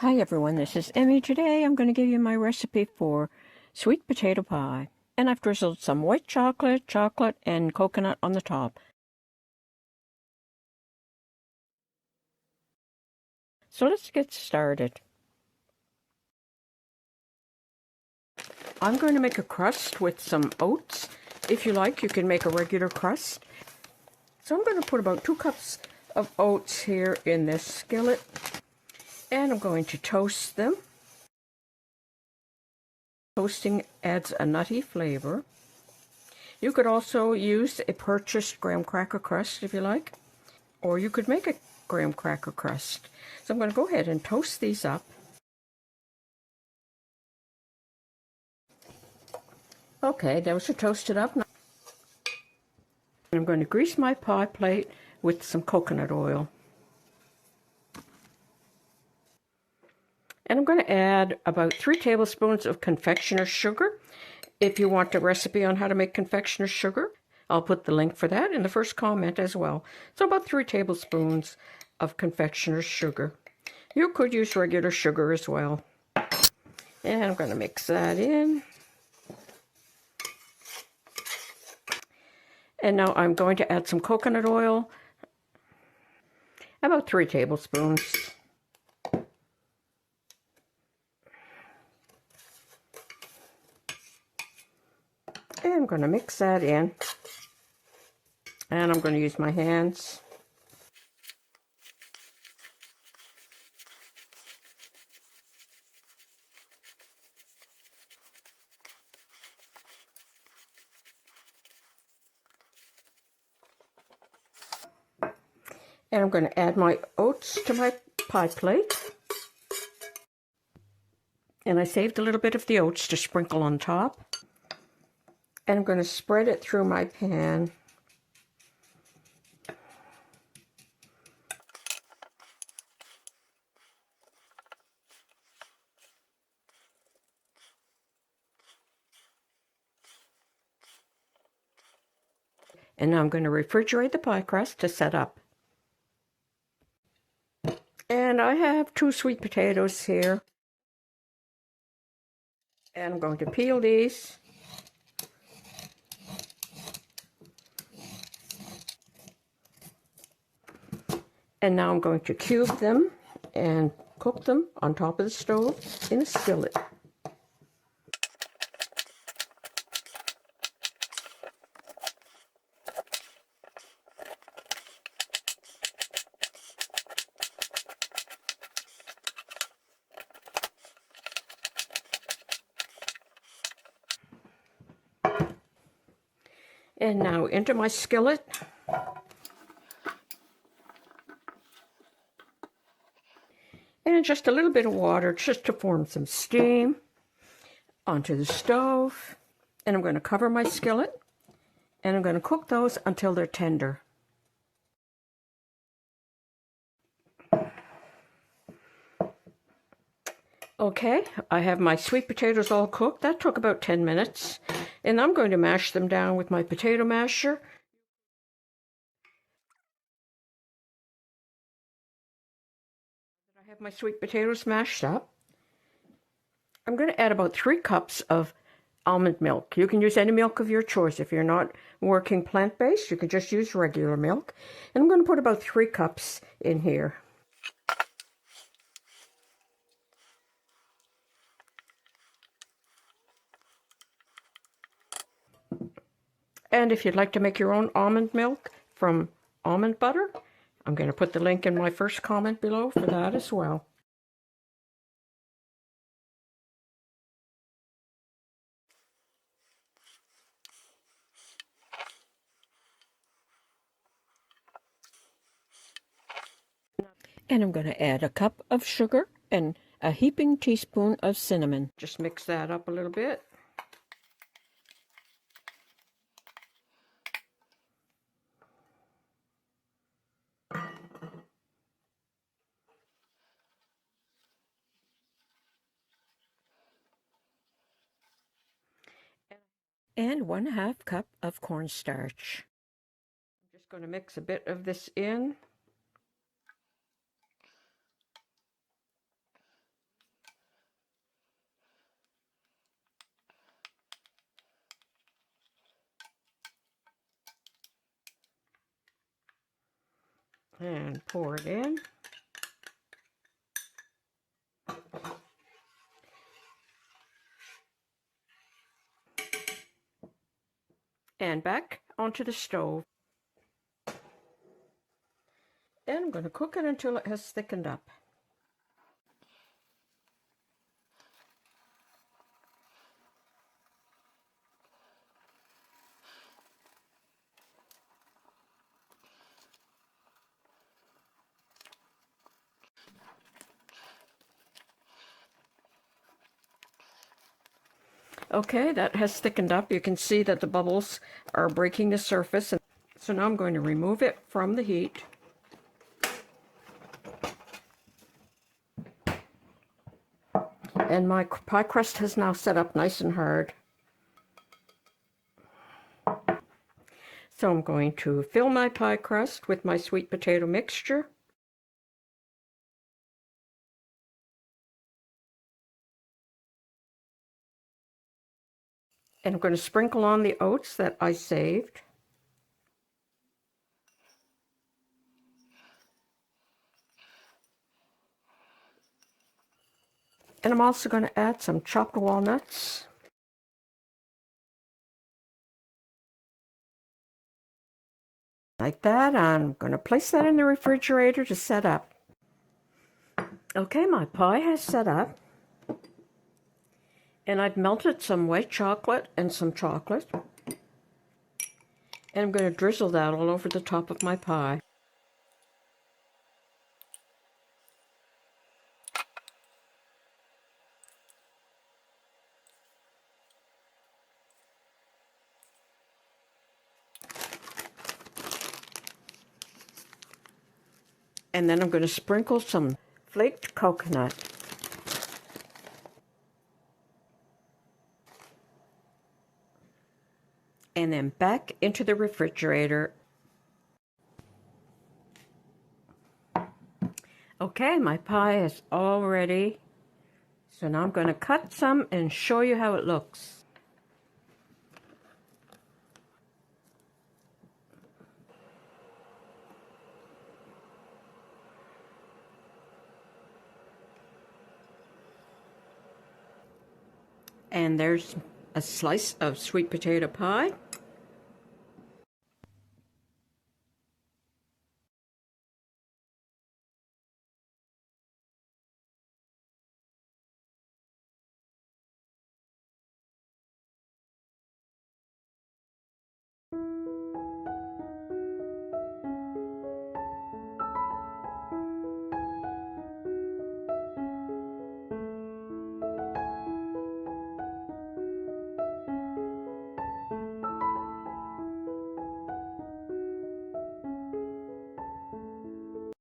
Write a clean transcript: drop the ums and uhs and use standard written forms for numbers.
Hi everyone, this is Emmy. Today I'm going to give you my recipe for sweet potato pie. And I've drizzled some white chocolate, and coconut on the top. So let's get started. I'm going to make a crust with some oats. If you like, you can make a regular crust. So I'm going to put about 2 cups of oats here in this skillet. And I'm going to toast them. Toasting adds a nutty flavor. You could also use a purchased graham cracker crust if you like, or you could make a graham cracker crust. So I'm going to go ahead and toast these up. Okay, those are toasted up. Now I'm going to grease my pie plate with some coconut oil. And I'm going to add about 3 tablespoons of confectioner's sugar. If you want a recipe on how to make confectioner's sugar, I'll put the link for that in the first comment as well. So about 3 tablespoons of confectioner's sugar. You could use regular sugar as well. And I'm going to mix that in. And now I'm going to add some coconut oil, about 3 tablespoons. And I'm going to mix that in. And I'm going to use my hands. And I'm going to add my oats to my pie plate. And I saved a little bit of the oats to sprinkle on top. And I'm going to spread it through my pan. And now I'm going to refrigerate the pie crust to set up. And I have 2 sweet potatoes here. And I'm going to peel these. And now I'm going to cube them and cook them on top of the stove in a skillet. And now into my skillet. And just a little bit of water just to form some steam onto the stove. And I'm going to cover my skillet. And I'm going to cook those until they're tender. Okay, I have my sweet potatoes all cooked. That took about 10 minutes. And I'm going to mash them down with my potato masher. I have my sweet potatoes mashed up. I'm going to add about 3 cups of almond milk. You can use any milk of your choice. If you're not working plant-based, you can just use regular milk. And I'm going to put about 3 cups in here. And if you'd like to make your own almond milk from almond butter, I'm going to put the link in my first comment below for that as well. And I'm going to add a cup of sugar and a heaping teaspoon of cinnamon. Just mix that up a little bit. And 1/2 cup of cornstarch. I'm just going to mix a bit of this in. And pour it in. And back onto the stove. And I'm going to cook it until it has thickened up. Okay, that has thickened up. You can see that the bubbles are breaking the surface. So now I'm going to remove it from the heat. And my pie crust has now set up nice and hard. So I'm going to fill my pie crust with my sweet potato mixture. And I'm going to sprinkle on the oats that I saved. And I'm also going to add some chopped walnuts. Like that. I'm going to place that in the refrigerator to set up. Okay, my pie has set up. And I've melted some white chocolate and some chocolate. And I'm going to drizzle that all over the top of my pie. And then I'm going to sprinkle some flaked coconut. And then back into the refrigerator. Okay, my pie is all ready. So now I'm going to cut some and show you how it looks. And there's a slice of sweet potato pie.